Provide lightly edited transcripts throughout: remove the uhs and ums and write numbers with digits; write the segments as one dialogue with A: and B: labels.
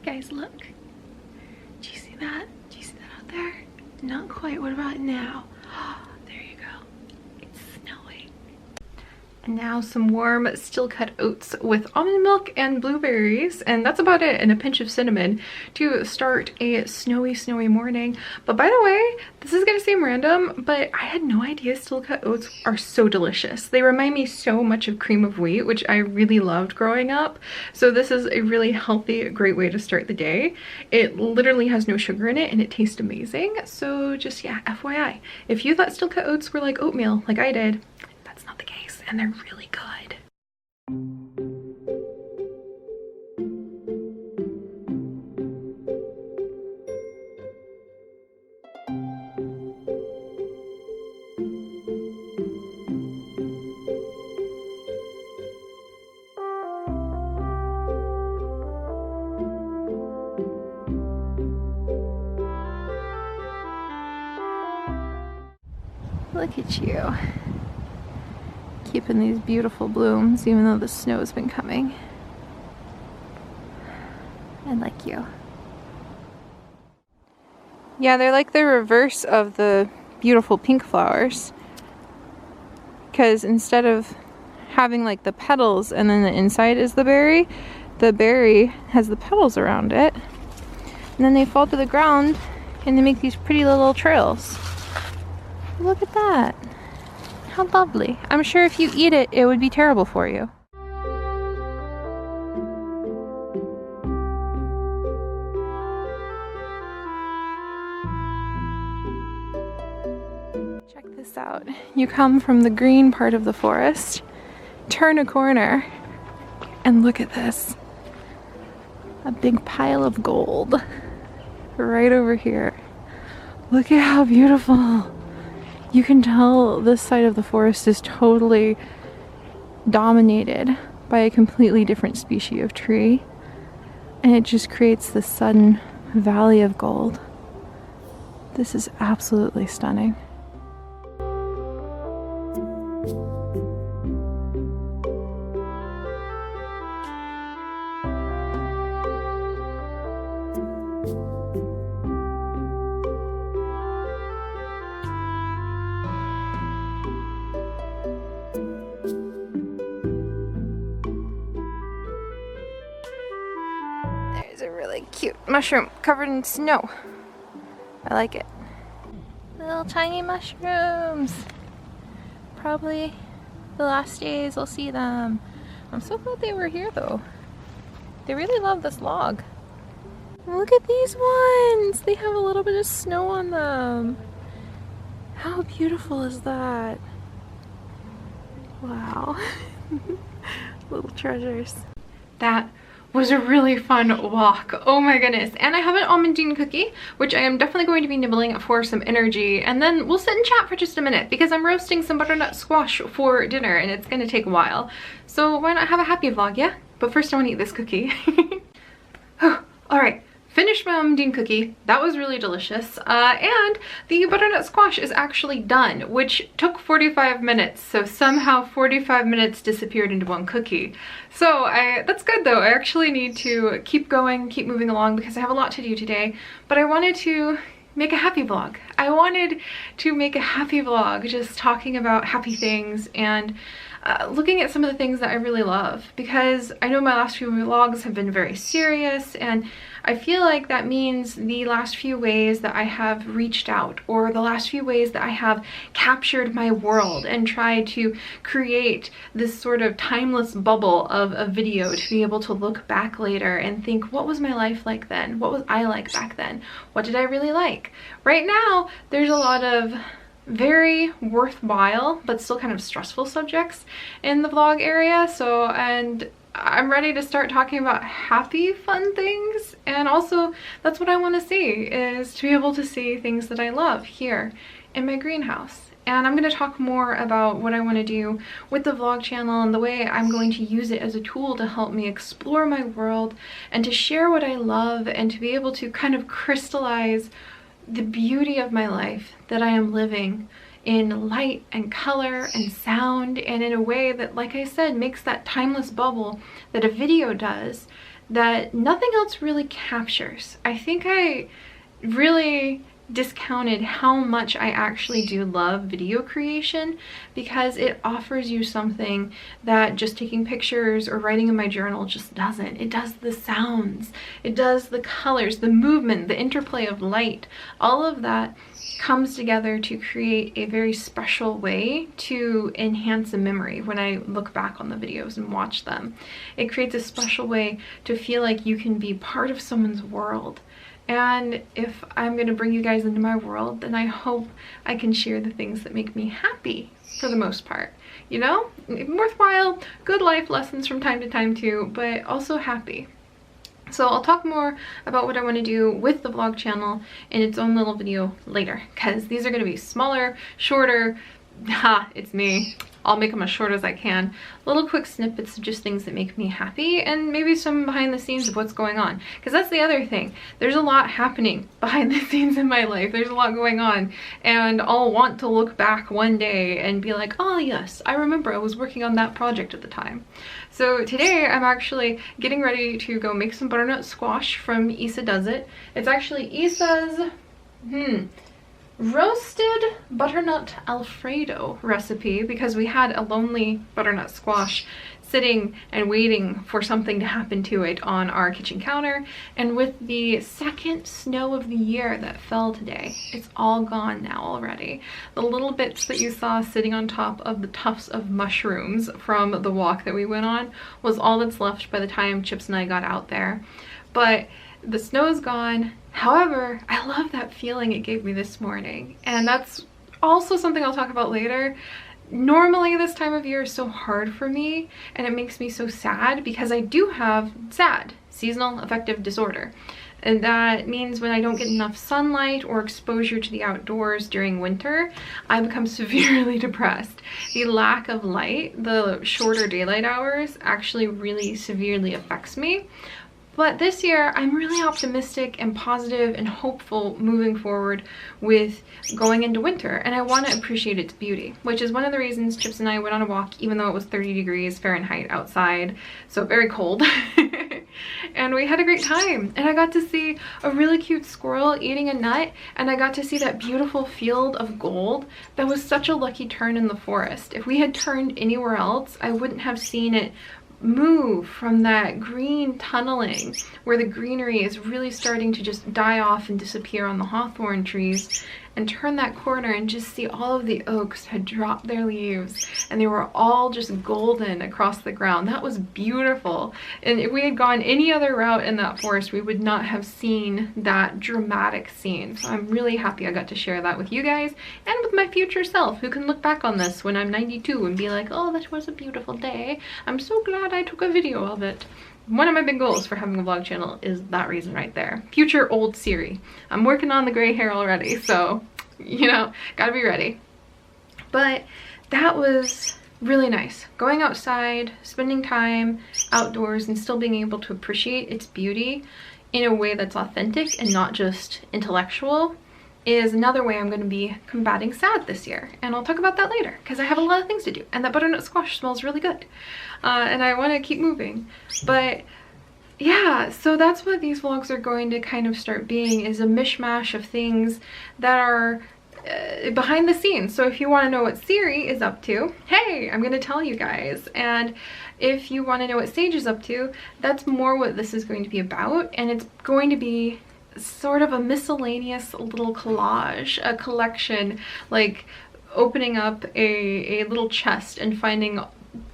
A: Guys, look. Do you see that? Do you see that out there? Not quite. What about now? There you go. It's snowing. And now some warm steel cut oats with almond milk and blueberries, and that's about it, and a pinch of cinnamon to start a snowy morning. But by the way, this is gonna seem random, but I had no idea steel cut oats are so delicious. They remind me so much of cream of wheat, which I really loved growing up. So this is a really healthy, great way to start the day. It literally has no sugar in it and it tastes amazing. So just, yeah, FYI, if you thought steel cut oats were like oatmeal like I did, that's not the case, and they're really good. Look at you. Keeping these beautiful blooms even though the snow's been coming. I like you. Yeah, they're like the reverse of the beautiful pink flowers, because instead of having like the petals and then the inside is the berry has the petals around it, and then they fall to the ground and they make these pretty little trails. Look at that. How lovely. I'm sure if you eat it, it would be terrible for you. Check this out. You come from the green part of the forest, turn a corner, and look at this. A big pile of gold right over here. Look at how beautiful. You can tell this side of the forest is totally dominated by a completely different species of tree, and it just creates this sudden valley of gold. This is absolutely stunning. A really cute mushroom covered in snow. I like it. Little tiny mushrooms. Probably the last days we'll see them. I'm so glad they were here though. They really love this log. Look at these ones. They have a little bit of snow on them. How beautiful is that? Wow. Little treasures. That was a really fun walk. Oh my goodness. And I have an almondine cookie, which I am definitely going to be nibbling for some energy. And then we'll sit and chat for just a minute because I'm roasting some butternut squash for dinner and it's gonna take a while. So why not have a happy vlog, yeah? But first I wanna eat this cookie. Oh, all right. Finished my almondine cookie. That was really delicious. And the butternut squash is actually done, which took 45 minutes. So somehow 45 minutes disappeared into one cookie. So that's good though. I actually need to keep going, keep moving along because I have a lot to do today. But I wanted to make a happy vlog. I wanted to make a happy vlog, just talking about happy things and looking at some of the things that I really love, because I know my last few vlogs have been very serious, and I feel like that means the last few ways that I have reached out, or the last few ways that I have captured my world and tried to create this sort of timeless bubble of a video to be able to look back later and think, what was my life like then? What was I like back then? What did I really like? Right now, there's a lot of very worthwhile but still kind of stressful subjects in the vlog area, so, and I'm ready to start talking about happy, fun things. And also that's what I want to see, is to be able to see things that I love here in my greenhouse. And I'm going to talk more about what I want to do with the vlog channel and the way I'm going to use it as a tool to help me explore my world and to share what I love and to be able to kind of crystallize the beauty of my life that I am living in light and color and sound, and in a way that, like I said, makes that timeless bubble that a video does, that nothing else really captures. I think I really discounted how much I actually do love video creation, because it offers you something that just taking pictures or writing in my journal just doesn't. It does the sounds, it does the colors, the movement, the interplay of light. All of that comes together to create a very special way to enhance a memory when I look back on the videos and watch them. It creates a special way to feel like you can be part of someone's world. And if I'm going to bring you guys into my world, then I hope I can share the things that make me happy for the most part. You know, worthwhile, good life lessons from time to time too, but also happy. So I'll talk more about what I want to do with the vlog channel in its own little video later, because these are going to be smaller, shorter. It's me. I'll make them as short as I can. Little quick snippets of just things that make me happy, and maybe some behind the scenes of what's going on. Because that's the other thing. There's a lot happening behind the scenes in my life. There's a lot going on. And I'll want to look back one day and be like, oh yes, I remember I was working on that project at the time. So today I'm actually getting ready to go make some butternut squash from Isa Does It. It's actually Isa's, roasted butternut Alfredo recipe, because we had a lonely butternut squash sitting and waiting for something to happen to it on our kitchen counter. And with the second snow of the year that fell today, it's all gone now already. The little bits that you saw sitting on top of the tufts of mushrooms from the walk that we went on was all that's left by the time Chips and I got out there. But the snow is gone. However, I love that feeling it gave me this morning. And that's also something I'll talk about later. Normally this time of year is so hard for me, and it makes me so sad because I do have SAD, seasonal affective disorder. And that means when I don't get enough sunlight or exposure to the outdoors during winter, I become severely depressed. The lack of light, the shorter daylight hours, actually really severely affects me. But this year, I'm really optimistic and positive and hopeful moving forward with going into winter. And I want to appreciate its beauty, which is one of the reasons Chips and I went on a walk, even though it was 30 degrees Fahrenheit outside, so very cold. And we had a great time. And I got to see a really cute squirrel eating a nut, and I got to see that beautiful field of gold. That was such a lucky turn in the forest. If we had turned anywhere else, I wouldn't have seen it move from that green tunneling where the greenery is really starting to just die off and disappear on the hawthorn trees, and turn that corner and just see all of the oaks had dropped their leaves and they were all just golden across the ground. That was beautiful. And if we had gone any other route in that forest, we would not have seen that dramatic scene. So I'm really happy I got to share that with you guys and with my future self, who can look back on this when I'm 92 and be like, oh, that was a beautiful day. I'm so glad I took a video of it. One of my big goals for having a vlog channel is that reason right there. Future old Seri. I'm working on the gray hair already, so, you know, gotta be ready. But that was really nice. Going outside, spending time outdoors, and still being able to appreciate its beauty in a way that's authentic and not just intellectual is another way I'm going to be combating SAD this year. And I'll talk about that later, because I have a lot of things to do, and that butternut squash smells really good. And I want to keep moving. But yeah, so that's what these vlogs are going to kind of start being, is a mishmash of things that are behind the scenes. So if you want to know what Seri is up to, hey, I'm going to tell you guys. And if you want to know what Sage is up to, that's more what this is going to be about. And it's going to be sort of a miscellaneous little collage, a collection, like opening up a little chest and finding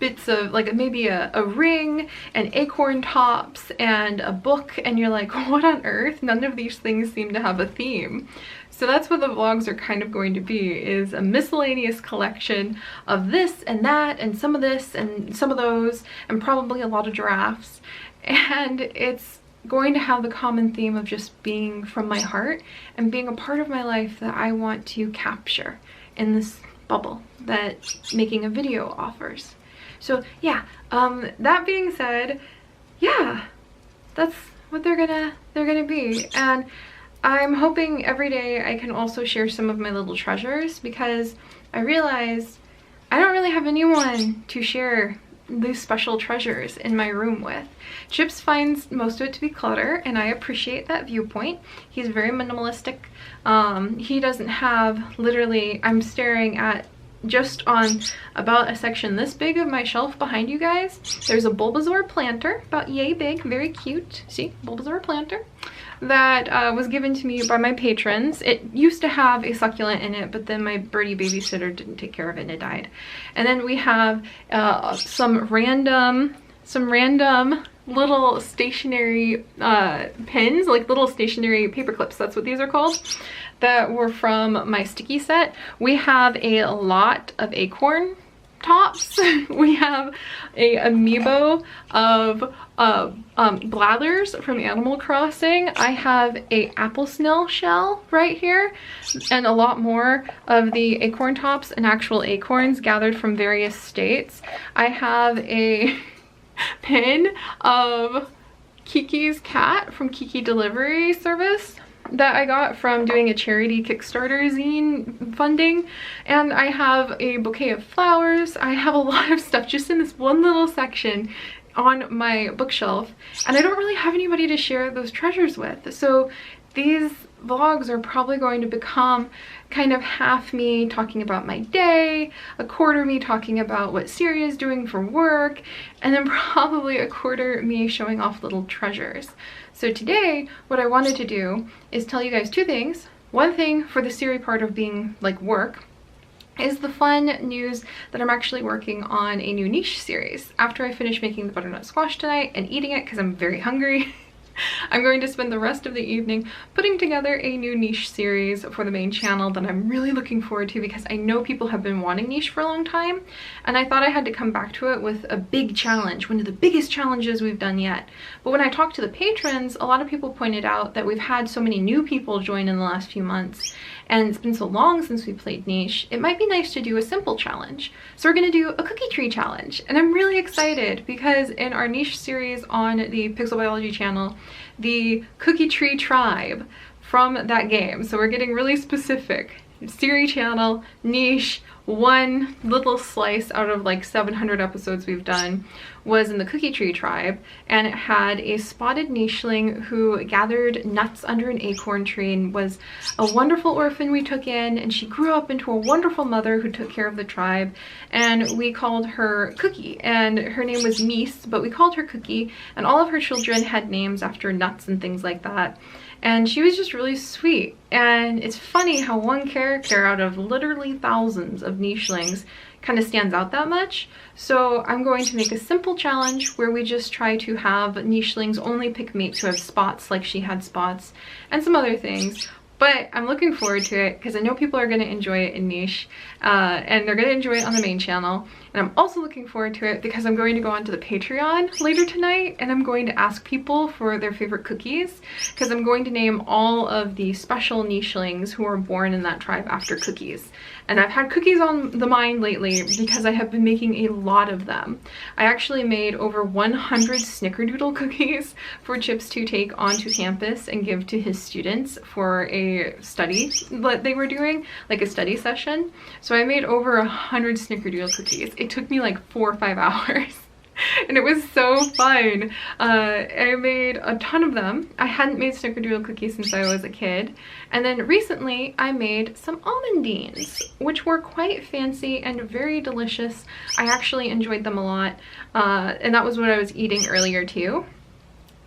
A: bits of, like, maybe a ring and acorn tops and a book, and you're like, what on earth? None of these things seem to have a theme. So that's what the vlogs are kind of going to be, is a miscellaneous collection of this and that and some of this and some of those, and probably a lot of giraffes. And it's going to have the common theme of just being from my heart and being a part of my life that I want to capture in this bubble that making a video offers. So yeah, that being said, yeah, that's what they're gonna be. And I'm hoping every day I can also share some of my little treasures, because I realized I don't really have anyone to share these special treasures in my room with. Chips finds most of it to be clutter, and I appreciate that viewpoint. He's very minimalistic. He doesn't have, literally, I'm staring at just on about a section this big of my shelf behind you guys. There's a Bulbasaur planter, about yay big, very cute. See, Bulbasaur planter. That was given to me by my patrons. It used to have a succulent in it, but then my birdie babysitter didn't take care of it and it died. And then we have some random little stationary pins, like little stationary paper clips, that's what these are called, that were from my sticky set. We have a lot of acorn tops. We have a amiibo of blathers from Animal Crossing. I have a apple snail shell right here, and a lot more of the acorn tops and actual acorns gathered from various states. I have a pin of Kiki's cat from Kiki Delivery Service that I got from doing a charity Kickstarter zine funding, and I have a bouquet of flowers. I have a lot of stuff just in this one little section on my bookshelf, and I don't really have anybody to share those treasures with. So these vlogs are probably going to become kind of half me talking about my day, a quarter me talking about what Seri is doing for work, and then probably a quarter me showing off little treasures. So today, what I wanted to do is tell you guys two things. One thing for the Seri part of being like work is the fun news that I'm actually working on a new niche series. After I finish making the butternut squash tonight and eating it because I'm very hungry, I'm going to spend the rest of the evening putting together a new niche series for the main channel that I'm really looking forward to, because I know people have been wanting niche for a long time, and I thought I had to come back to it with a big challenge, one of the biggest challenges we've done yet. But when I talked to the patrons, a lot of people pointed out that we've had so many new people join in the last few months, and it's been so long since we played niche, it might be nice to do a simple challenge. So we're going to do a cookie tree challenge, and I'm really excited because in our niche series on the Pixel Biology channel, the cookie tree tribe from that game, so we're getting really specific. Seri channel, niche, one little slice out of like 700 episodes we've done was in the cookie tree tribe, and it had a spotted nicheling who gathered nuts under an acorn tree and was a wonderful orphan we took in, and she grew up into a wonderful mother who took care of the tribe, and we called her Cookie, and her name was Niece, but we called her Cookie, and all of her children had names after nuts and things like that. And she was just really sweet. And it's funny how one character out of literally thousands of nichelings kind of stands out that much. So I'm going to make a simple challenge where we just try to have nichelings only pick mates who have spots like she had spots, and some other things. But I'm looking forward to it because I know people are going to enjoy it in niche, and they're going to enjoy it on the main channel. And I'm also looking forward to it because I'm going to go onto the Patreon later tonight, and I'm going to ask people for their favorite cookies, because I'm going to name all of the special nichelings who are born in that tribe after cookies. And I've had cookies on the mind lately because I have been making a lot of them. I actually made over 100 snickerdoodle cookies for Chips to take onto campus and give to his students for a study that they were doing, like a study session. So I made over 100 snickerdoodle cookies. It took me like 4 or 5 hours. And it was so fun. I made a ton of them. I hadn't made snickerdoodle cookies since I was a kid. And then recently I made some almondines, which were quite fancy and very delicious. I actually enjoyed them a lot. And that was what I was eating earlier too.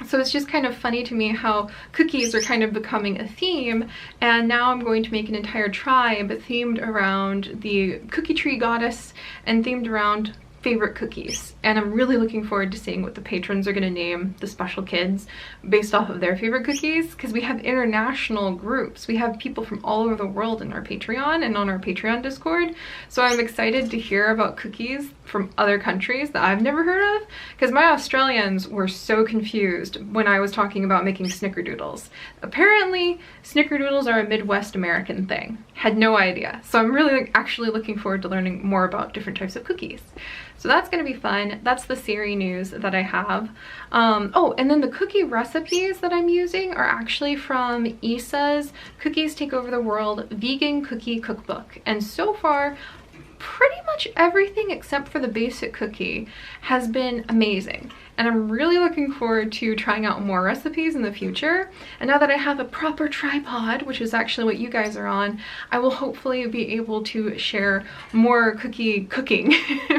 A: So it's just kind of funny to me how cookies are kind of becoming a theme, and now I'm going to make an entire tribe themed around the cookie tree goddess and themed around favorite cookies. And I'm really looking forward to seeing what the patrons are going to name the special kids based off of their favorite cookies, because we have international groups. We have people from all over the world in our Patreon and on our Patreon Discord. So I'm excited to hear about cookies from other countries that I've never heard of, because my Australians were so confused when I was talking about making snickerdoodles. Apparently snickerdoodles are a Midwest American thing. Had no idea. So I'm really actually looking forward to learning more about different types of cookies. So that's going to be fun. That's the Seri news that I have. Oh, and then the cookie recipes that I'm using are actually from Issa's Cookies Take Over the World Vegan Cookie Cookbook. And so far, pretty much everything except for the basic cookie has been amazing. And I'm really looking forward to trying out more recipes in the future. And now that I have a proper tripod, which is actually what you guys are on, I will hopefully be able to share more cookie cooking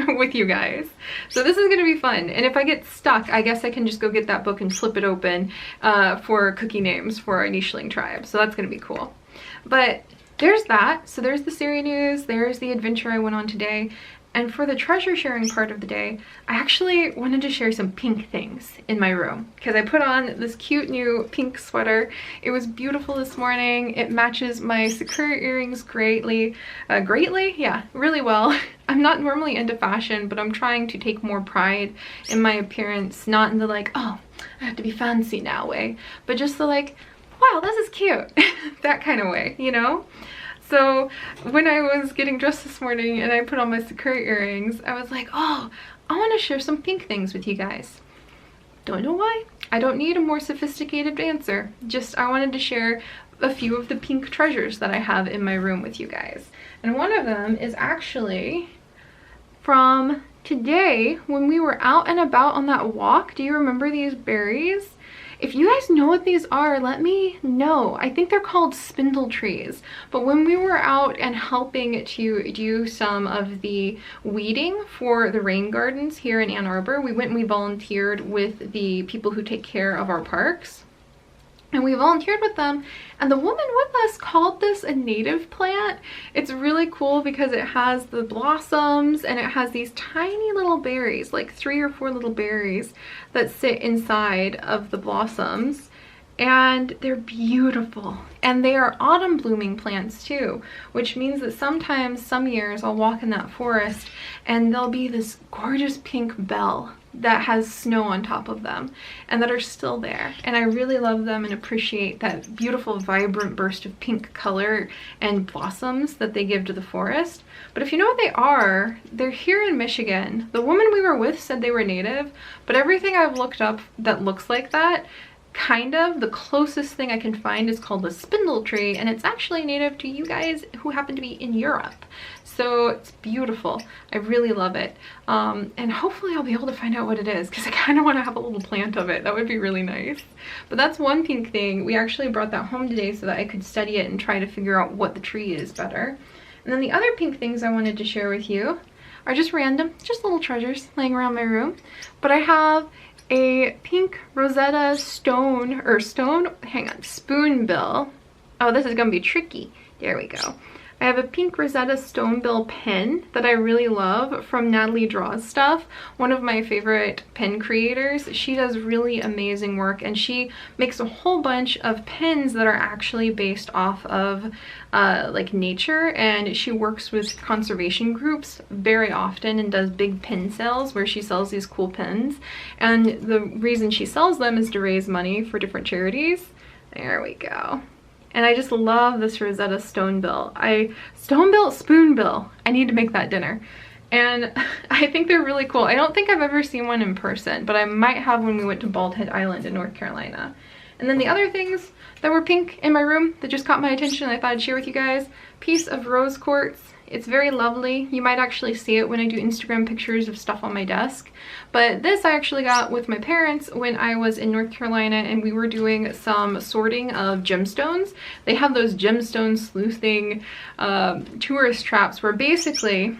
A: with you guys. So this is gonna be fun. And if I get stuck, I guess I can just go get that book and flip it open for cookie names for our nicheling tribe. So that's gonna be cool. But there's that. So there's the Seri news, there's the adventure I went on today. And for the treasure sharing part of the day, I actually wanted to share some pink things in my room because I put on this cute new pink sweater. It was beautiful this morning. It matches my sakura earrings greatly. Yeah, really well. I'm not normally into fashion, but I'm trying to take more pride in my appearance, not in the like, oh, I have to be fancy now way, but just the like, wow, this is cute, that kind of way, you know? So when I was getting dressed this morning and I put on my sakura earrings, I was like, oh, I want to share some pink things with you guys. Don't know why. I don't need a more sophisticated answer. Just I wanted to share a few of the pink treasures that I have in my room with you guys. And one of them is actually from today when we were out and about on that walk. Do you remember these berries? If you guys know what these are, let me know. I think they're called spindle trees. But when we were out and helping to do some of the weeding for the rain gardens here in Ann Arbor, we went and we volunteered with the people who take care of our parks. And we volunteered with them, and the woman with us called this a native plant. It's really cool because it has the blossoms and it has these tiny little berries, like 3 or 4 little berries that sit inside of the blossoms. And they're beautiful. And they are autumn blooming plants too, which means that sometimes, some years, I'll walk in that forest and there'll be this gorgeous pink bell that has snow on top of them and that are still there. And I really love them and appreciate that beautiful vibrant burst of pink color and blossoms that they give to the forest. But if you know what they are, they're here in Michigan. The woman we were with said they were native, but everything I've looked up that looks like that, kind of, the closest thing I can find is called a spindle tree, and it's actually native to you guys who happen to be in Europe. So it's beautiful. I really love it. And hopefully I'll be able to find out what it is because I kind of want to have a little plant of it. That would be really nice. But that's one pink thing. We actually brought that home today so that I could study it and try to figure out what the tree is better. And then the other pink things I wanted to share with you are just random, just little treasures laying around my room. But I have a pink Rosetta spoonbill. Oh, this is gonna be tricky. There we go. I have a pink Rosetta Stonebill pen that I really love from Natalie Draws Stuff, one of my favorite pen creators. She does really amazing work and she makes a whole bunch of pens that are actually based off of like nature, and she works with conservation groups very often and does big pen sales where she sells these cool pens. And the reason she sells them is to raise money for different charities. There we go. And I just love this Rosetta Spoonbill. I need to make that dinner. And I think they're really cool. I don't think I've ever seen one in person, but I might have when we went to Bald Head Island in North Carolina. And then the other things that were pink in my room that just caught my attention, I thought I'd share with you guys. Piece of rose quartz. It's very lovely. You might actually see it when I do Instagram pictures of stuff on my desk. But this I actually got with my parents when I was in North Carolina and we were doing some sorting of gemstones. They have those gemstone sleuthing tourist traps where basically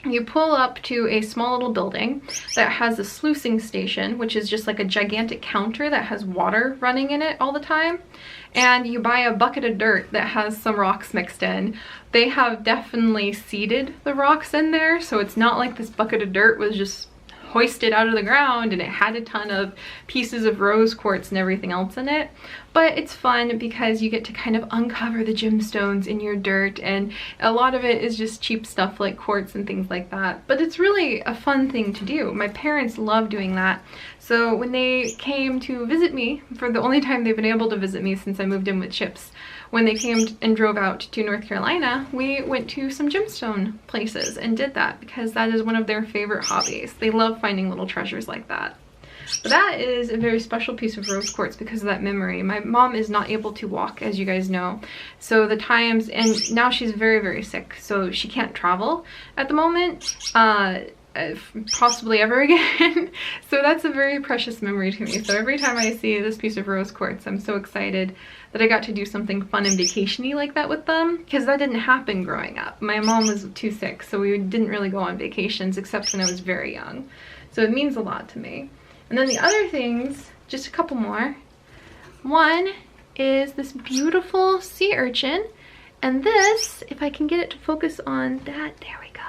A: you pull up to a small little building that has a sluicing station, which is just like a gigantic counter that has water running in it all the time. And you buy a bucket of dirt that has some rocks mixed in. They have definitely seeded the rocks in there, so it's not like this bucket of dirt was just hoisted out of the ground and it had a ton of pieces of rose quartz and everything else in it. But it's fun because you get to kind of uncover the gemstones in your dirt, and a lot of it is just cheap stuff like quartz and things like that. But it's really a fun thing to do. My parents love doing that. So when they came to visit me, for the only time they've been able to visit me since I moved in with Chips, when they came and drove out to North Carolina, we went to some gemstone places and did that because that is one of their favorite hobbies. They love finding little treasures like that. But that is a very special piece of rose quartz because of that memory. My mom is not able to walk, as you guys know. So the times, and now she's very, very sick, so she can't travel at the moment. Possibly ever again. So that's a very precious memory to me. So every time I see this piece of rose quartz, I'm so excited that I got to do something fun and vacation-y like that with them, because that didn't happen growing up. My mom was too sick, so we didn't really go on vacations except when I was very young. So it means a lot to me. And then the other things, just a couple more. One is this beautiful sea urchin, and this, if I can get it to focus on that, there we go.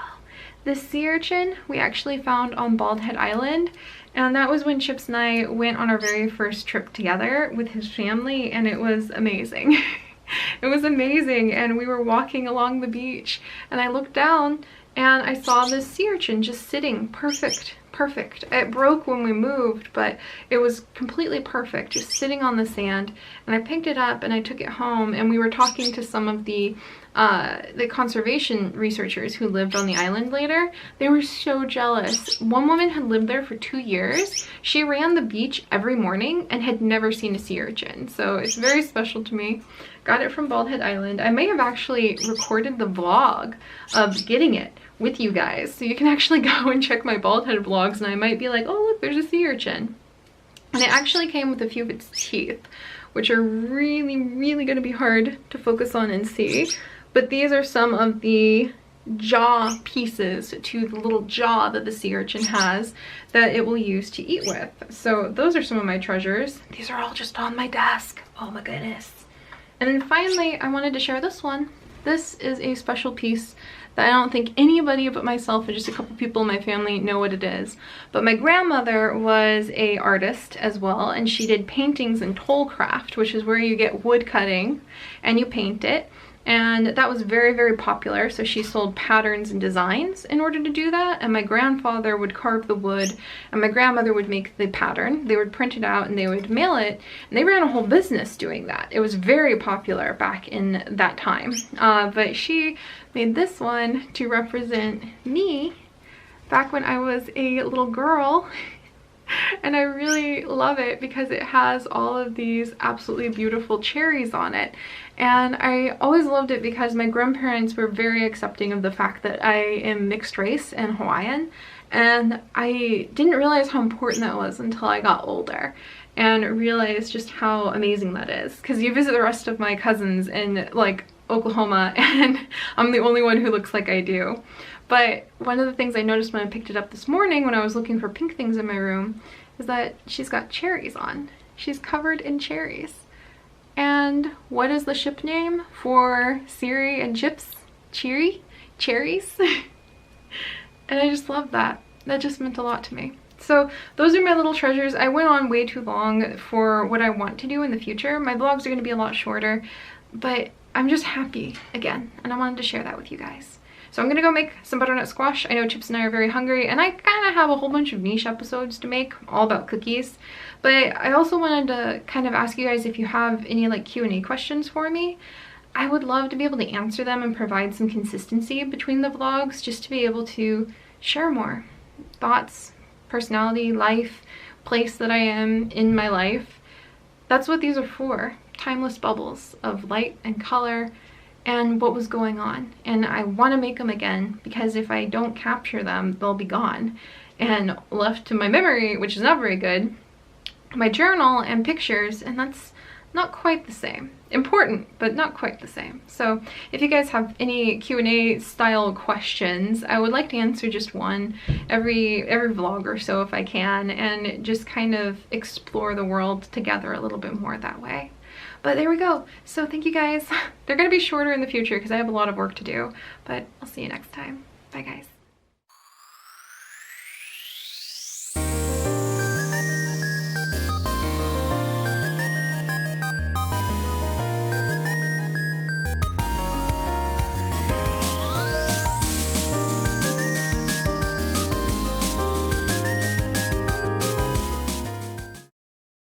A: This sea urchin we actually found on Bald Head Island, and that was when Chips and I went on our very first trip together with his family, and it was amazing. It was amazing, and we were walking along the beach, and I looked down and I saw this sea urchin just sitting perfect. It broke when we moved, but it was completely perfect, just sitting on the sand. And I picked it up and I took it home, and we were talking to some of the conservation researchers who lived on the island later. They were so jealous. One woman had lived there for 2 years. She ran the beach every morning and had never seen a sea urchin. So it's very special to me. Got it from Bald Head Island. I may have actually recorded the vlog of getting it with you guys, so you can actually go and check my Bald Head vlogs, and I might be like, oh look, there's a sea urchin. And it actually came with a few of its teeth, which are really, really going to be hard to focus on and see. But these are some of the jaw pieces to the little jaw that the sea urchin has that it will use to eat with. So those are some of my treasures. These are all just on my desk. Oh my goodness. And then finally, I wanted to share this one. This is a special piece that I don't think anybody but myself and just a couple people in my family know what it is. But my grandmother was an artist as well, and she did paintings and toll craft, which is where you get wood cutting and you paint it. And that was very, very popular, so she sold patterns and designs in order to do that, and my grandfather would carve the wood and my grandmother would make the pattern. They would print it out and they would mail it, and they ran a whole business doing that. It was very popular back in that time. But she made this one to represent me back when I was a little girl. And I really love it because it has all of these absolutely beautiful cherries on it. And I always loved it because my grandparents were very accepting of the fact that I am mixed race and Hawaiian. And I didn't realize how important that was until I got older and realized just how amazing that is. Because you visit the rest of my cousins in like Oklahoma and I'm the only one who looks like I do. But one of the things I noticed when I picked it up this morning when I was looking for pink things in my room is that she's got cherries on. She's covered in cherries. And what is the ship name for Seri and Chips? Cherries? And I just love that. That just meant a lot to me. So those are my little treasures. I went on way too long for what I want to do in the future. My vlogs are going to be a lot shorter, but I'm just happy again, and I wanted to share that with you guys. So I'm gonna go make some butternut squash. I know Chips and I are very hungry, and I kind of have a whole bunch of niche episodes to make all about cookies. But I also wanted to kind of ask you guys if you have any like Q&A questions for me. I would love to be able to answer them and provide some consistency between the vlogs, just to be able to share more thoughts, personality, life, place that I am in my life. That's what these are for. Timeless bubbles of light and color and what was going on. And I want to make them again, because if I don't capture them, they'll be gone and left to my memory, which is not very good, my journal and pictures, and that's not quite the same. Important, but not quite the same. So if you guys have any Q&A style questions, I would like to answer just one every vlog or so if I can, and just kind of explore the world together a little bit more that way. But there we go. So thank you guys. They're going to be shorter in the future because I have a lot of work to do, but I'll see you next time. Bye guys.